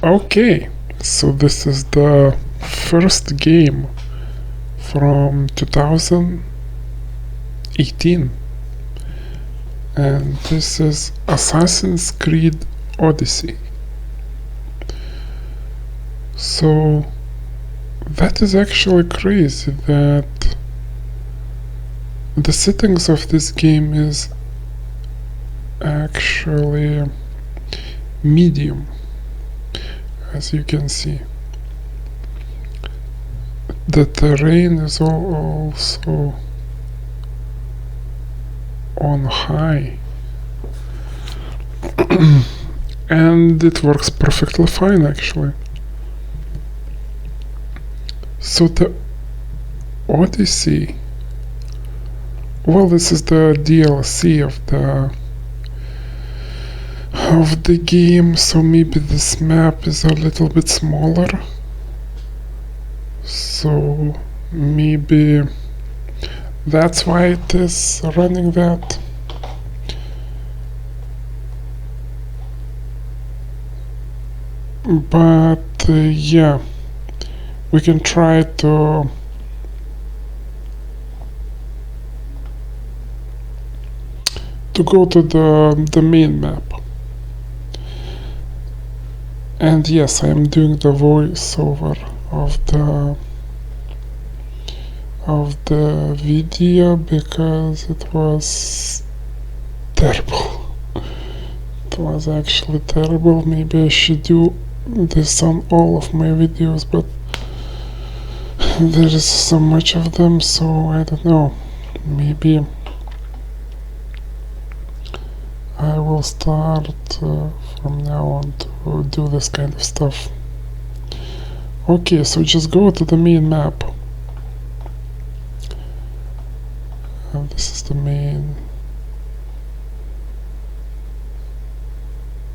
Okay, so this is the first game from 2018, and this is Assassin's Creed Odyssey. So that is actually crazy that the settings of this game is actually medium, as you can see. The terrain is also on high and it works perfectly fine actually. So the Odyssey, well, this is the DLC of the game, so maybe this map is a little bit smaller, so maybe that's why it is running that. But yeah, we can try to go to the main map. And yes, I am doing the voiceover of the video because it was terrible. It was actually terrible. Maybe I should do this on all of my videos, but there is so much of them, so I don't know. Maybe I will start from now on to do this kind of stuff. Okay, so just go to the main map. And this is the main.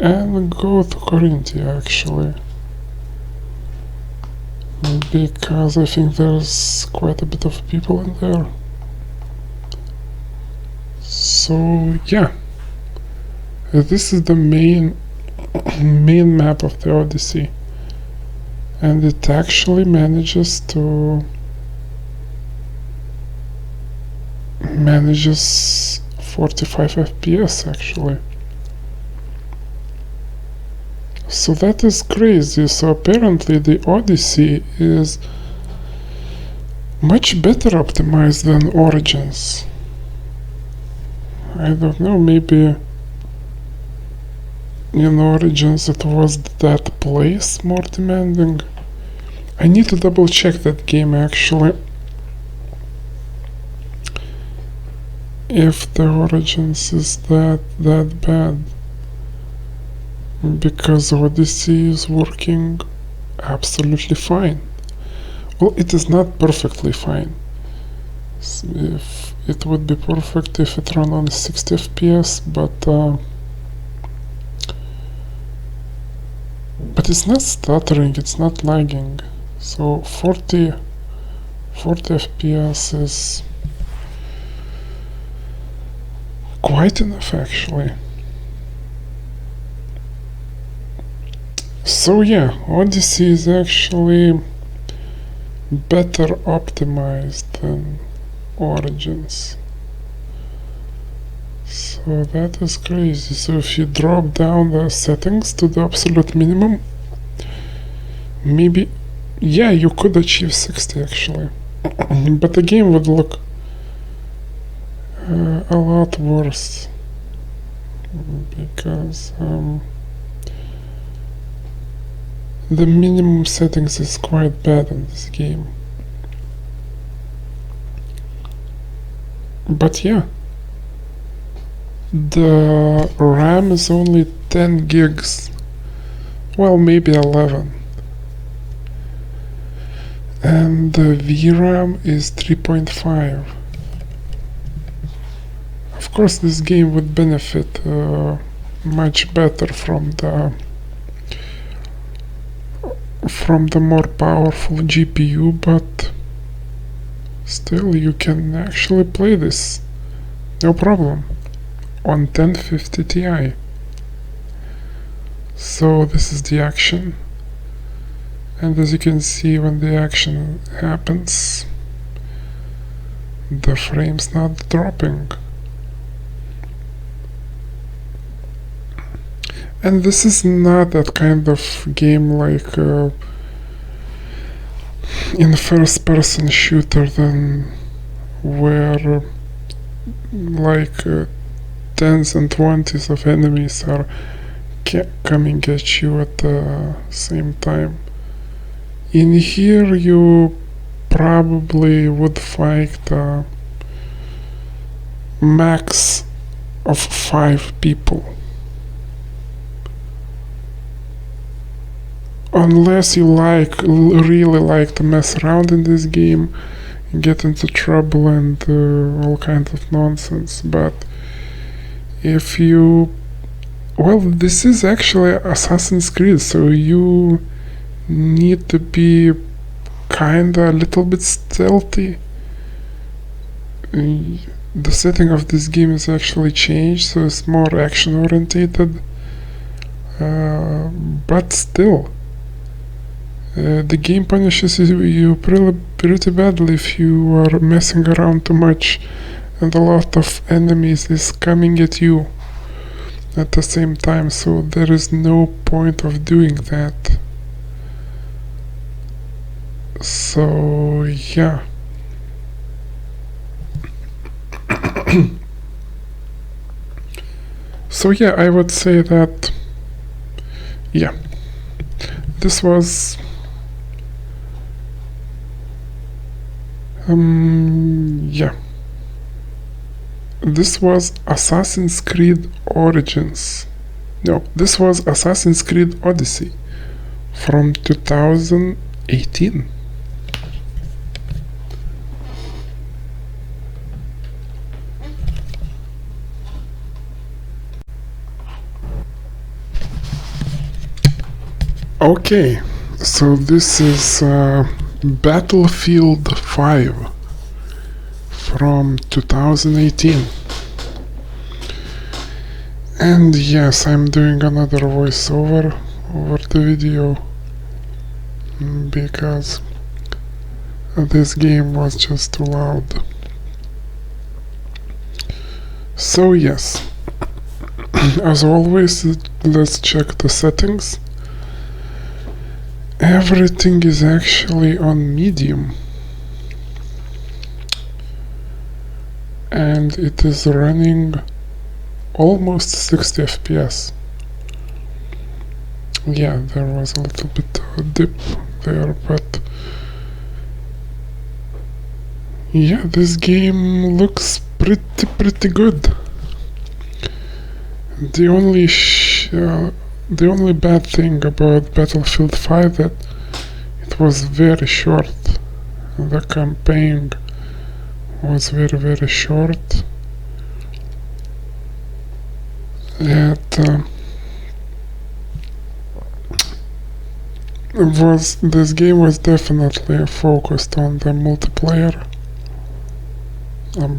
And go to Corinthia actually. Because I think there's quite a bit of people in there. So yeah. This is the main map of the Odyssey, and it actually manages 45 FPS actually. So that is crazy. So apparently the Odyssey is much better optimized than Origins. I don't know, maybe in Origins it was that place more demanding. I need to double check that game actually, if the Origins is that bad, because Odyssey is working absolutely fine. Well, it is not perfectly fine. If it would be perfect if it ran on 60 FPS, but it's not stuttering, it's not lagging. So 40 FPS is quite enough actually. So yeah, Odyssey is actually better optimized than Origins. So that is crazy. So if you drop down the settings to the absolute minimum, maybe, yeah, you could achieve 60 actually. But the game would look a lot worse, because the minimum settings is quite bad in this game. But yeah, the RAM is only 10 gigs, well, maybe 11, and the VRAM is 3.5. Of course this game would benefit much better from the more powerful GPU, but still you can actually play this no problem on 1050 Ti. So this is the action. And as you can see, when the action happens, the frame's not dropping. And this is not that kind of game like in first-person shooter then where like tens and twenties of enemies are coming at you at the same time. In here you probably would fight a max of 5 people. Unless you really like to mess around in this game, get into trouble and all kinds of nonsense. But if you... well, this is actually Assassin's Creed, so you need to be kinda a little bit stealthy. The setting of this game is actually changed, so it's more action orientated. But still, the game punishes you pretty badly if you are messing around too much and a lot of enemies is coming at you at the same time, so there is no point of doing that. So yeah. So yeah, I would say that yeah, this was yeah, this was Assassin's Creed Origins. No, this was Assassin's Creed Odyssey from 2018. Okay, so this is Battlefield 5 from 2018. And yes, I'm doing another voiceover over the video because this game was just too loud. So yes, as always, let's check the settings. Everything is actually on medium, and it is running almost 60 FPS. Yeah, there was a little bit of a dip there, but yeah, this game looks pretty good. The only bad thing about Battlefield 5 that it was very short. The campaign was very short. This game was definitely focused on the multiplayer,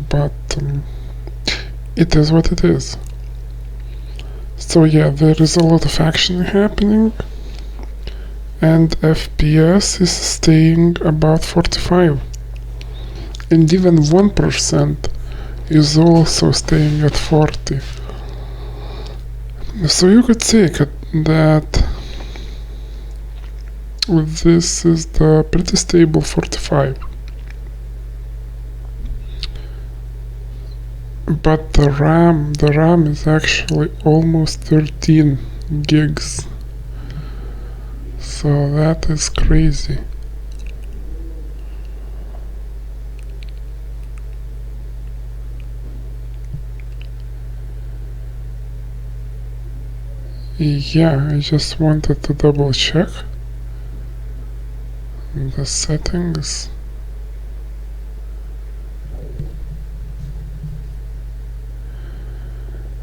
but it is what it is. So yeah, there is a lot of action happening, and FPS is staying about 45, and even 1% is also staying at 40. So you could say that this is the pretty stable 45. But the RAM is actually almost 13 gigs. So that is crazy. Yeah, I just wanted to double check the settings.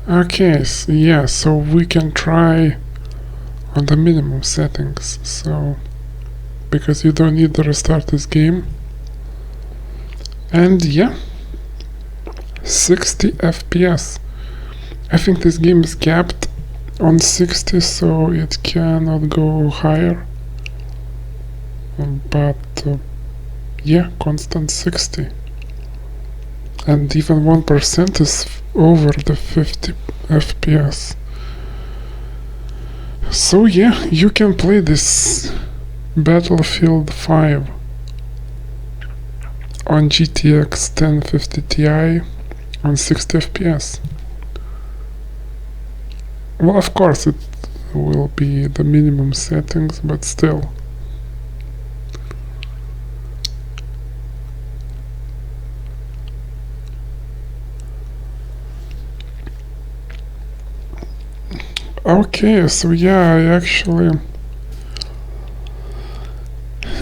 Okay, so we can try on the minimum settings, so because you don't need to restart this game. And yeah, 60 FPS. I think this game is capped on 60, so it cannot go higher. but yeah, constant 60. And even 1% is over the 50 FPS. So yeah, you can play this Battlefield 5 on GTX 1050 Ti on 60 FPS. Well, of course it will be the minimum settings, but still. Okay, so yeah, I actually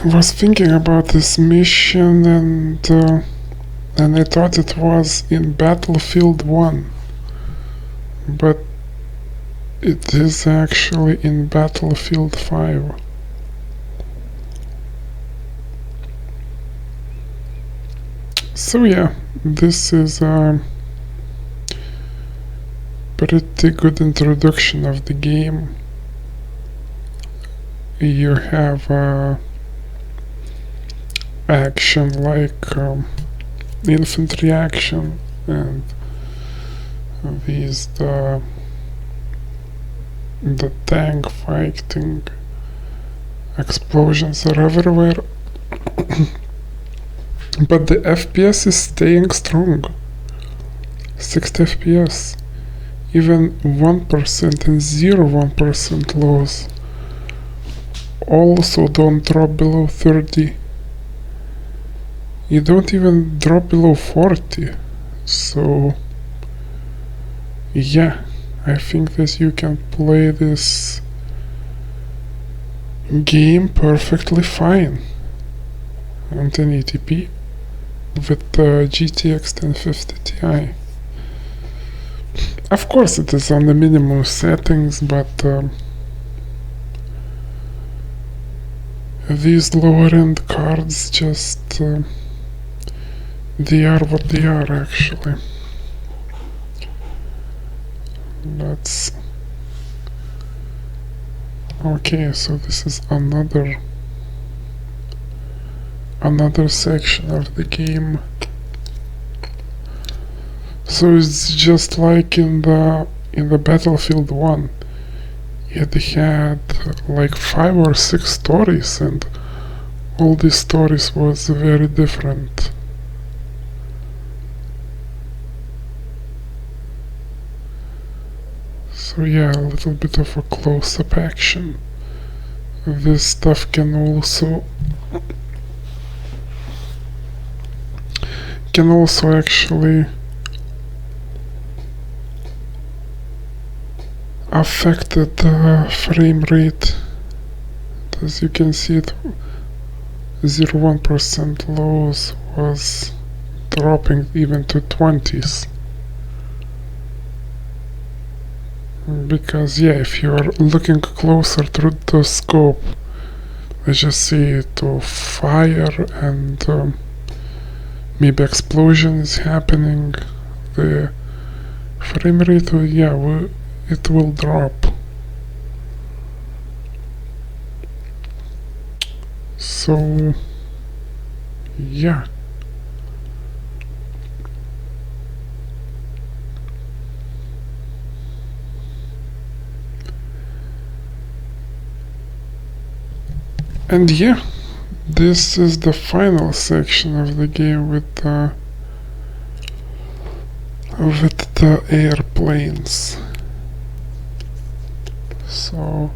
was thinking about this mission, and I thought it was in Battlefield 1, but it is actually in Battlefield 5. So yeah, this is a pretty good introduction of the game. You have action like infantry action, and with the tank fighting. Explosions are everywhere. But the FPS is staying strong. 60 FPS. Even 1% and 0.1% loss also don't drop below 30. You don't even drop below 40. So yeah, I think that you can play this game perfectly fine on 1080p with the GTX 1050 Ti. Of course it is on the minimum settings, but these lower end cards just they are what they are actually. That's okay, so this is another section of the game. So it's just like in the Battlefield 1. It had like 5 or 6 stories, and all these stories was very different. So yeah, a little bit of a close-up action. This stuff can also actually affected the frame rate. As you can see, it 0.1% lows was dropping even to 20s. Because yeah, if you are looking closer through the scope, let's just see to fire and maybe explosion is happening, the frame rate will, it will drop. So yeah. And yeah, this is the final section of the game with the airplanes. So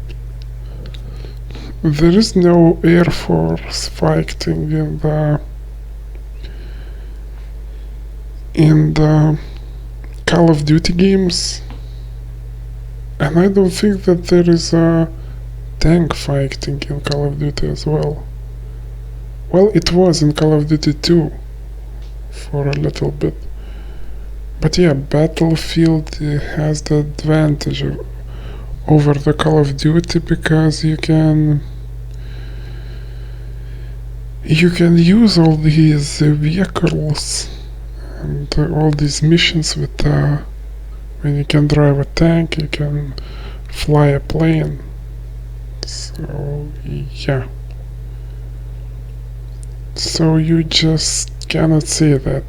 there is no Air Force fighting in the Call of Duty games, and I don't think that there is a tank fighting in Call of Duty as well. Well, it was in Call of Duty 2 for a little bit. But yeah, Battlefield has the advantage over the Call of Duty because you can use all these vehicles and all these missions with when you can drive a tank, you can fly a plane. So yeah. So you just cannot say that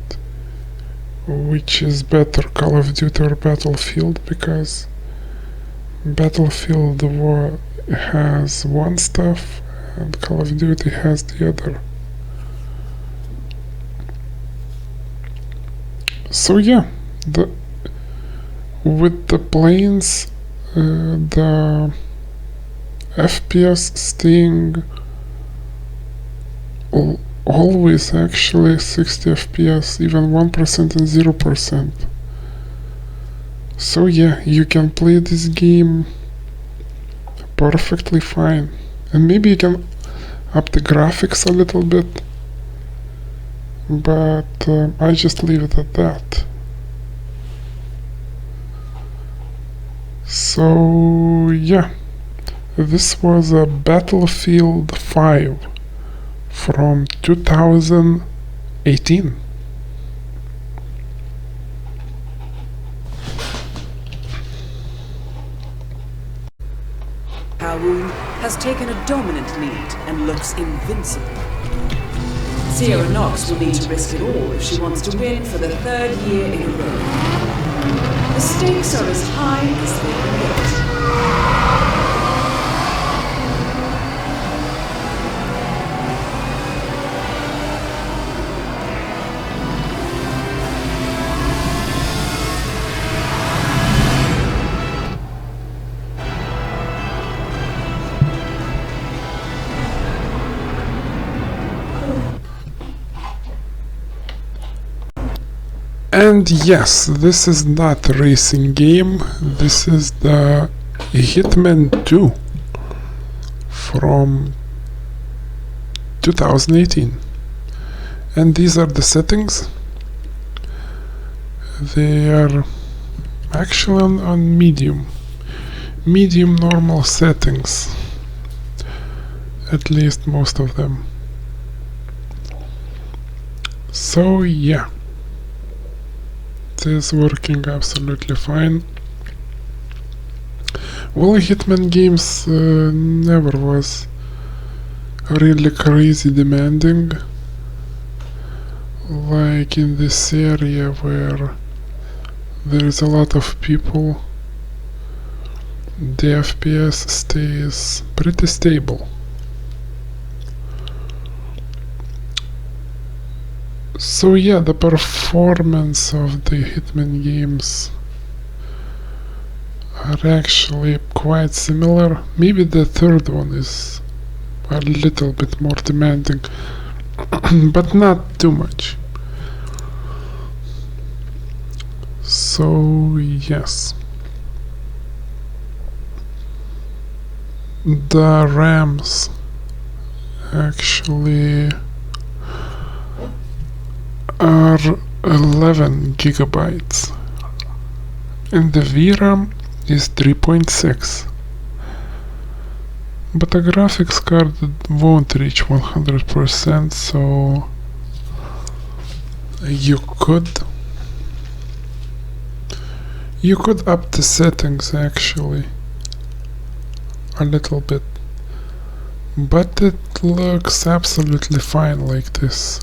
which is better, Call of Duty or Battlefield, because Battlefield has one stuff and Call of Duty has the other. So yeah, with the planes, the FPS staying always actually 60 FPS, even 1% and 0%. So yeah, you can play this game perfectly fine. And maybe you can up the graphics a little bit, but I just leave it at that. So yeah, this was a Battlefield 5 from 2018. Kowloon has taken a dominant lead and looks invincible. Sierra Knox will need to risk it all if she wants to win for the 3rd year in a row. The stakes are as high as they can get. And yes, this is not a racing game, this is the Hitman 2 from 2018. And these are the settings. They are actually on medium normal settings, at least most of them. So yeah, it is working absolutely fine. Well, Hitman games never was really crazy demanding, like in this area where there is a lot of people. The FPS stays pretty stable. So yeah, the performance of the Hitman games are actually quite similar. Maybe the third one is a little bit more demanding, but not too much. So yes, the RAMs actually are 11 gigabytes and the VRAM is 3.6, but the graphics card won't reach 100%, so you could up the settings actually a little bit, but it looks absolutely fine like this.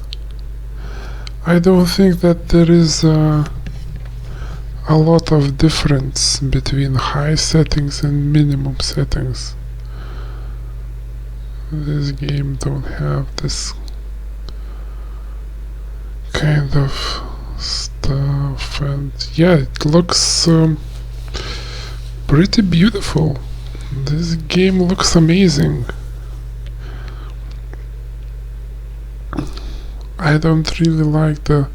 I don't think that there is a lot of difference between high settings and minimum settings. This game don't have this kind of stuff, and yeah, it looks pretty beautiful. This game looks amazing. I don't really like the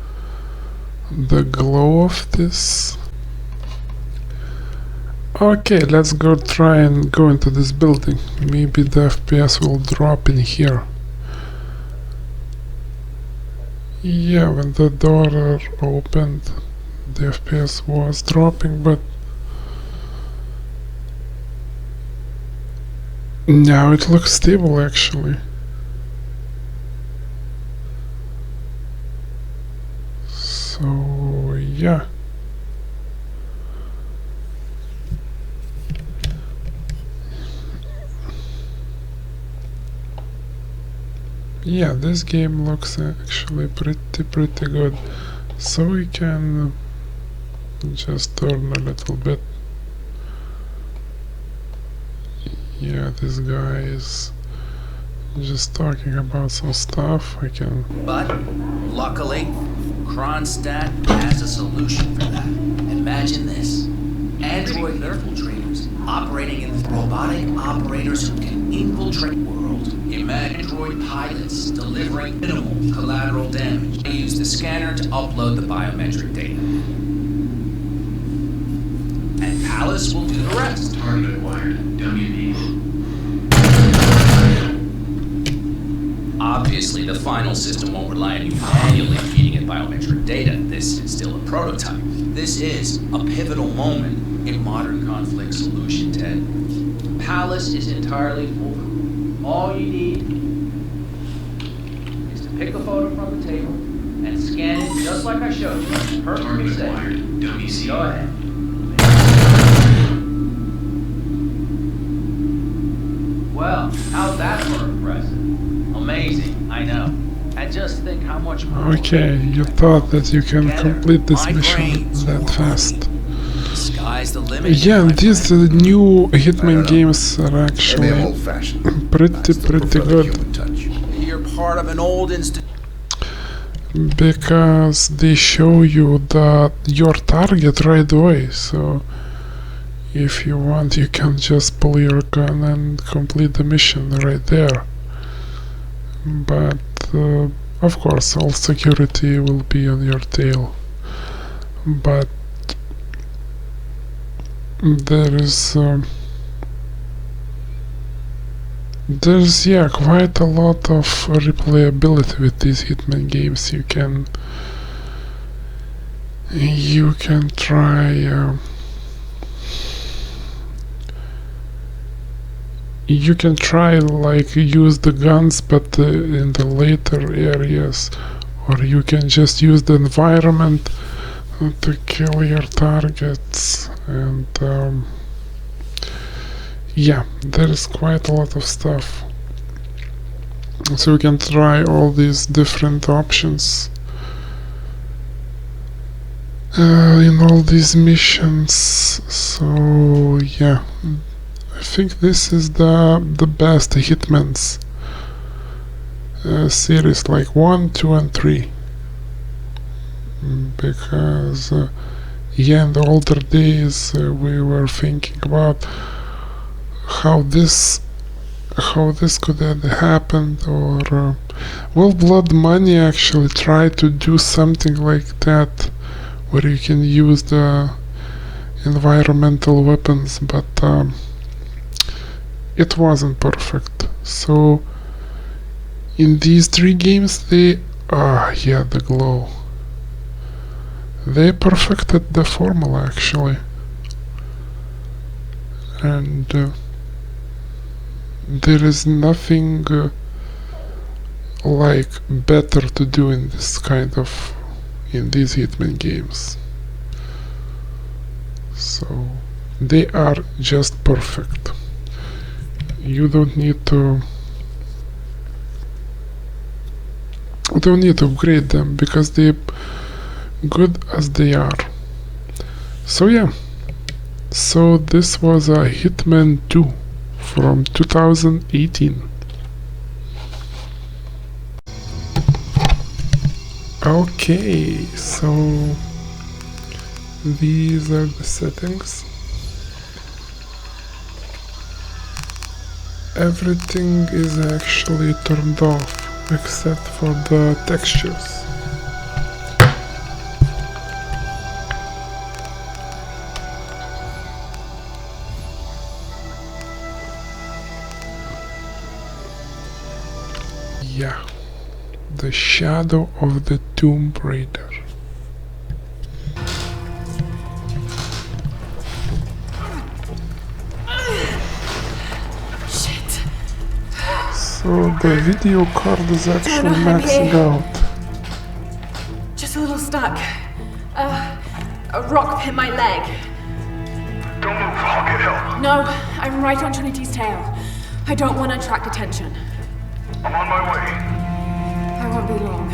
glow of this. Okay, let's go try and go into this building. Maybe the FPS will drop in here. Yeah, when the door opened, the FPS was dropping, but now it looks stable actually. So yeah, Yeah, this game looks actually pretty good. So we can just turn a little bit. Yeah, this guy is just talking about some stuff. I can. But luckily, Kronstadt has a solution for that. Imagine this. Android infiltrators operating in the robotic operators who can infiltrate the world. Imagine android pilots delivering minimal collateral damage. They use the scanner to upload the biometric data. And Palace will do the rest. Target acquired. WD. Obviously, the final system won't rely on you manually feeding it biometric data. This is still a prototype. This is a pivotal moment in modern conflict solution, Ted. Palace is entirely foolproof. All you need is to pick a photo from the table and scan it just like I showed you. Perfectly Target safe. acquired. WC. Go ahead. Well, how's that for impressive? Amazing, I know. And just think how much more. Okay, you thought that you can complete this My mission brain's that fast. The sky's the limit. Yeah, my these friend. new Hitman games are Maybe I'm actually old-fashioned. pretty Prefer the good. human touch. You're part of an old institution. Because they show you that your target right away, so if you want you can just pull your gun and complete the mission right there. But of course all security will be on your tail. But there's yeah, quite a lot of replayability with these Hitman games. You can try like use the guns, but in the later areas, or you can just use the environment to kill your targets. And yeah, there is quite a lot of stuff, so you can try all these different options in all these missions. So yeah, I think this is the best Hitman's series, like 1, 2 and 3, because yeah, in the older days we were thinking about how this could have happened, or well, Blood Money actually tried to do something like that, where you can use the environmental weapons, but it wasn't perfect. So in these 3 games they yeah, the glow, they perfected the formula actually, and there is nothing like better to do in this kind of in these Hitman games. So they are just perfect. You don't need to upgrade them, because they're good as they are. So yeah, so this was a Hitman 2 from 2018. Okay, so these are the settings. Everything is actually turned off except for the textures. Yeah, the shadow of the Tomb Raider. So the video card is actually maxing out. Just a little stuck. A rock hit my leg. Don't move, I'll get help. No, I'm right on Trinity's tail. I don't want to attract attention. I'm on my way. I won't be long.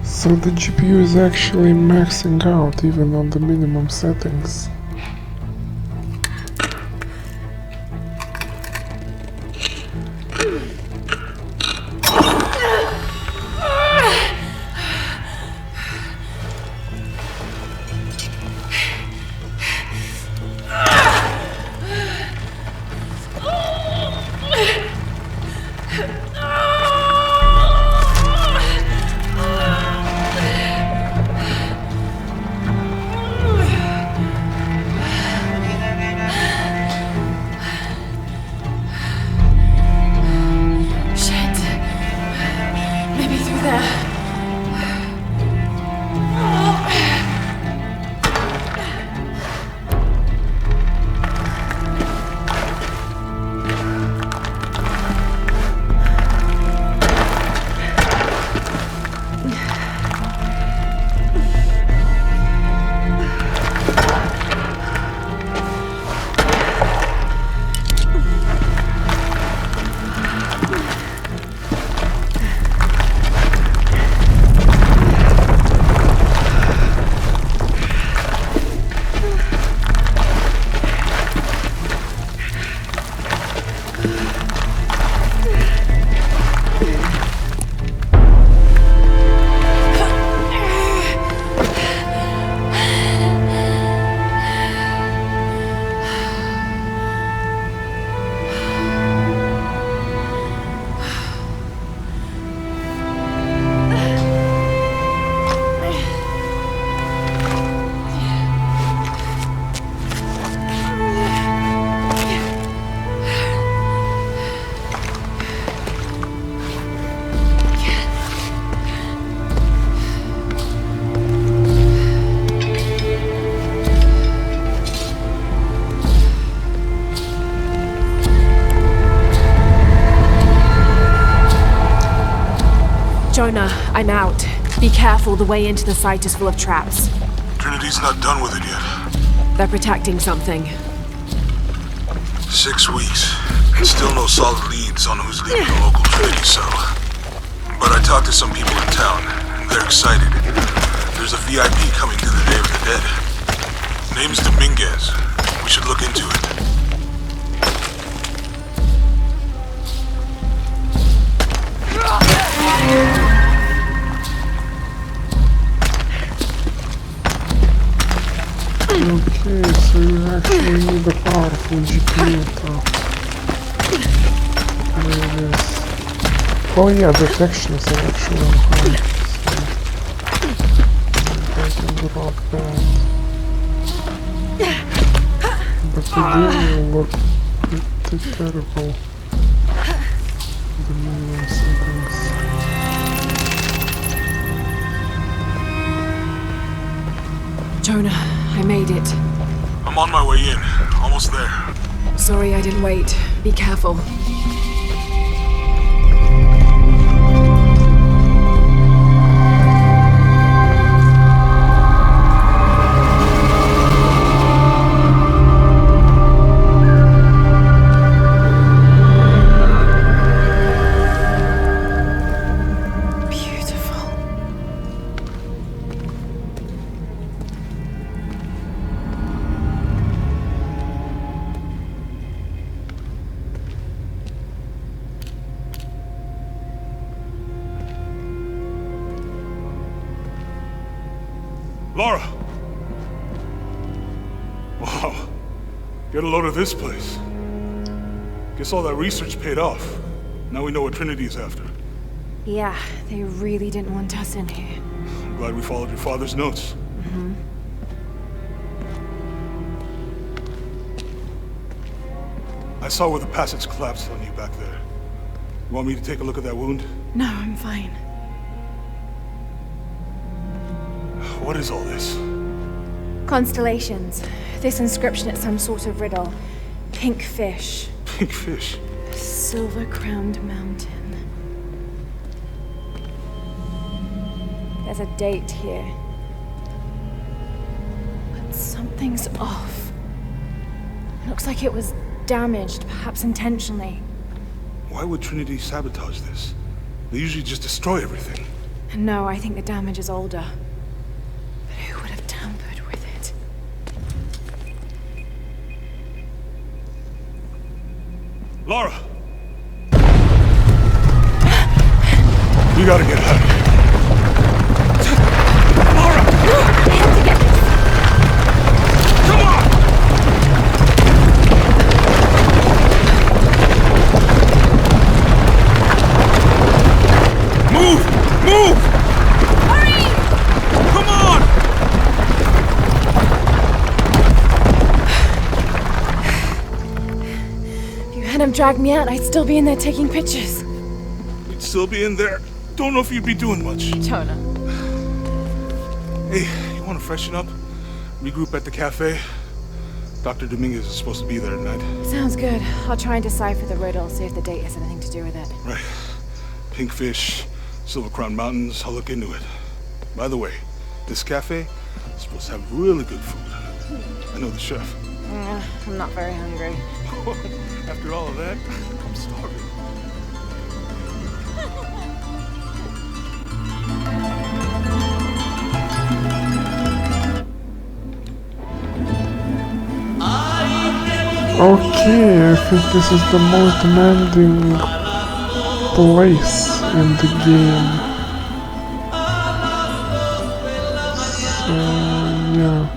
So the GPU is actually maxing out even on the minimum settings. Shit. Maybe through there. Jonah, I'm out. Be careful, the way into the site is full of traps. Trinity's not done with it yet. They're protecting something. 6 weeks, and still no solid leads on who's leading the local Trinity cell. But I talked to some people in town, and they're excited. There's a VIP coming to the Day of the Dead. Name's Dominguez. We should look into it. Okay, so you actually need a powerful GPU to do this. Oh yeah, detections are actually on high, so I can drop that. But the game will look pretty terrible. The minimum settings. Jonah, I made it. I'm on my way in. Almost there. Sorry I didn't wait. Be careful. Lara! Wow. Get a load of this place. Guess all that research paid off. Now we know what Trinity is after. Yeah, they really didn't want us in here. I'm glad we followed your father's notes. I saw where the passage collapsed on you back there. You want me to take a look at that wound? No, I'm fine. What is all this? Constellations. This inscription is some sort of riddle. Pink fish. Pink fish. Silver-crowned mountain. There's a date here. But something's off. Looks like it was damaged, perhaps intentionally. Why would Trinity sabotage this? They usually just destroy everything. No, I think the damage is older. But who would have tampered with it? Lara! You gotta get out of here. Lara! I have to get this. Come on! Move! Move! Hurry! Come on! If you hadn't dragged me out, I'd still be in there taking pictures. You'd still be in there. Don't know if you'd be doing much. Jonah. Hey, you wanna freshen up? Regroup at the cafe? Dr. Dominguez is supposed to be there tonight. Sounds good. I'll try and decipher the riddle, see if the date has anything to do with it. Right. Pinkfish, Silver Crown Mountains, I'll look into it. By the way, this cafe is supposed to have really good food. I know the chef. I'm not very hungry. After all of that, I'm starving. Okay, I think this is the most demanding place in the game. So, yeah.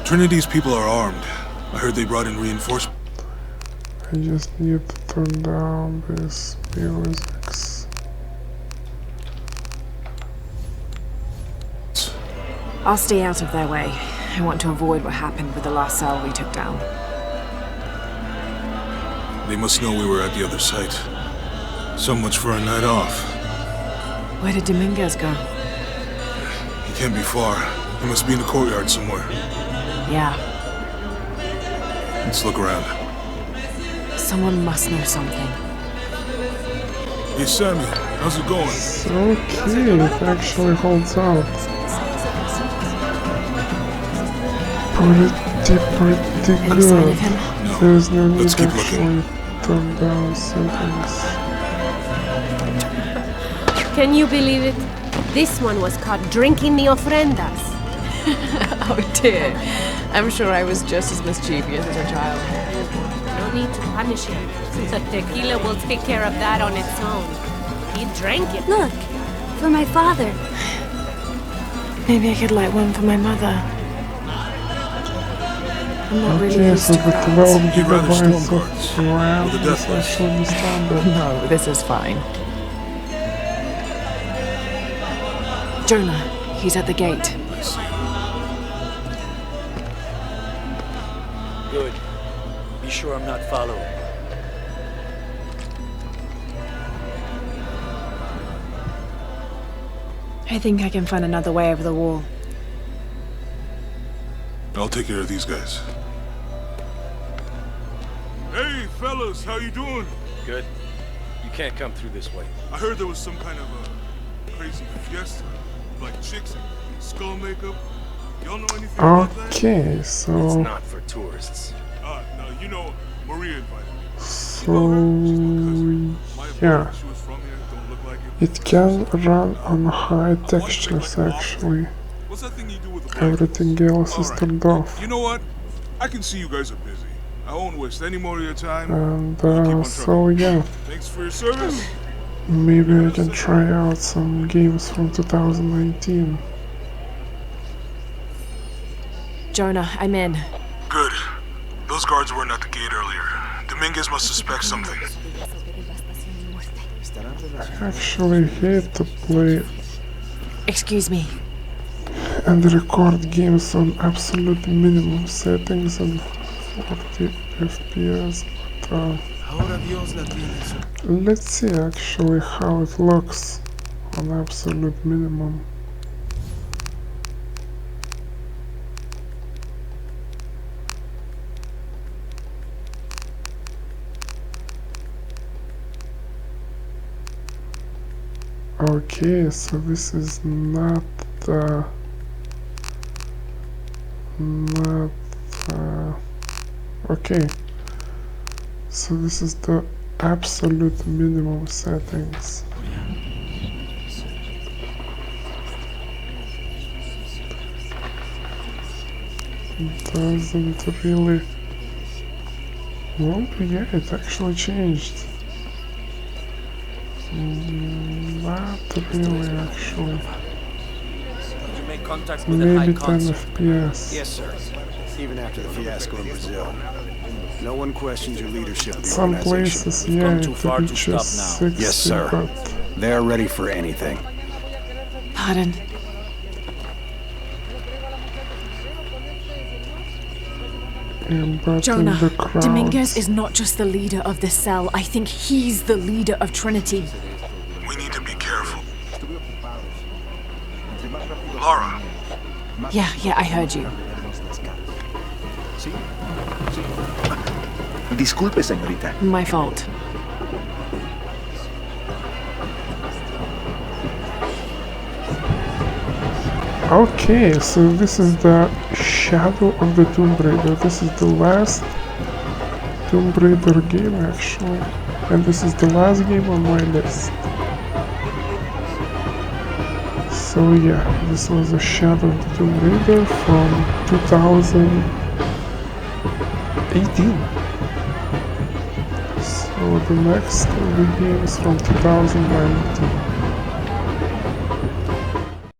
Trinity's people are armed. I heard they brought in reinforcements. I just need to turn down this music. I'll stay out of their way. I want to avoid what happened with the last cell we took down. They must know we were at the other site. So much for a night off. Where did Dominguez go? He can't be far. He must be in the courtyard somewhere. Yeah, Let's look around. someone must know something. Hey Sammy, how's it going? Okay, it actually holds out. Pretty Any sign good. of him? No. There's no need Let's to keep looking. actually turn down settings. Can you believe it? This one was caught drinking the ofrendas. Oh dear. I'm sure I was just as mischievous as a child. No need to punish him. The tequila will take care of that on its own. He drank it. Look, for my father. Maybe I could light one for my mother. I'm not really Okay, used so to the crowds. 12 You'd rather gigabytes storm of guards RAM or the is death wish? actually standard. No, this is fine. Jonah, he's at the gate. I see. Good. Be sure I'm not following. I think I can find another way over the wall. I'll take care of these guys. Hey, fellas, how you doing? Good. You can't come through this way. I heard there was some kind of a crazy fiesta, like chicks and skull makeup. Y'all know anything about that? Okay, It's so not for tourists. No, you know, Maria invited me. so My yeah, apologies, she was from here, don't look like it. it can run on high textures actually. What's that thing you do with the bike? Everything else is Alright. turned off. You know what? I can see you guys are busy. I won't waste any more of your time. And Keep on so yeah, Thanks for your service. maybe I can try out some games from 2019. Jonah, I'm in. Good. Those guards weren't at the gate earlier. Dominguez must suspect something. I actually hate to play Excuse me. and record games on absolute minimum settings and 40 FPS, but let's see actually how it looks on absolute minimum. Okay, so this is not Okay, so this is the absolute minimum settings. Doesn't really... Well, yeah, it actually changed. Not really, actually. Did you make contact with the High Maybe 10 Consul? FPS. Yes, sir. Even after the fiasco in Brazil. No one questions your leadership of the Some organization. places, We've yeah, come it too far to stop reaches now. 60, Yes, sir. but They're ready for anything. Pardon. but Jonah, in the crowds, Dominguez is not just the leader of the cell. I think he's the leader of Trinity. We need to be careful. Lara, Yeah, I heard you. Disculpe, señorita. My fault. Okay, so this is the Shadow of the Tomb Raider. This is the last Tomb Raider game, actually. And this is the last game on my list. So yeah, this was the Shadow of the Tomb Raider from 2018. So the next game is from 2019.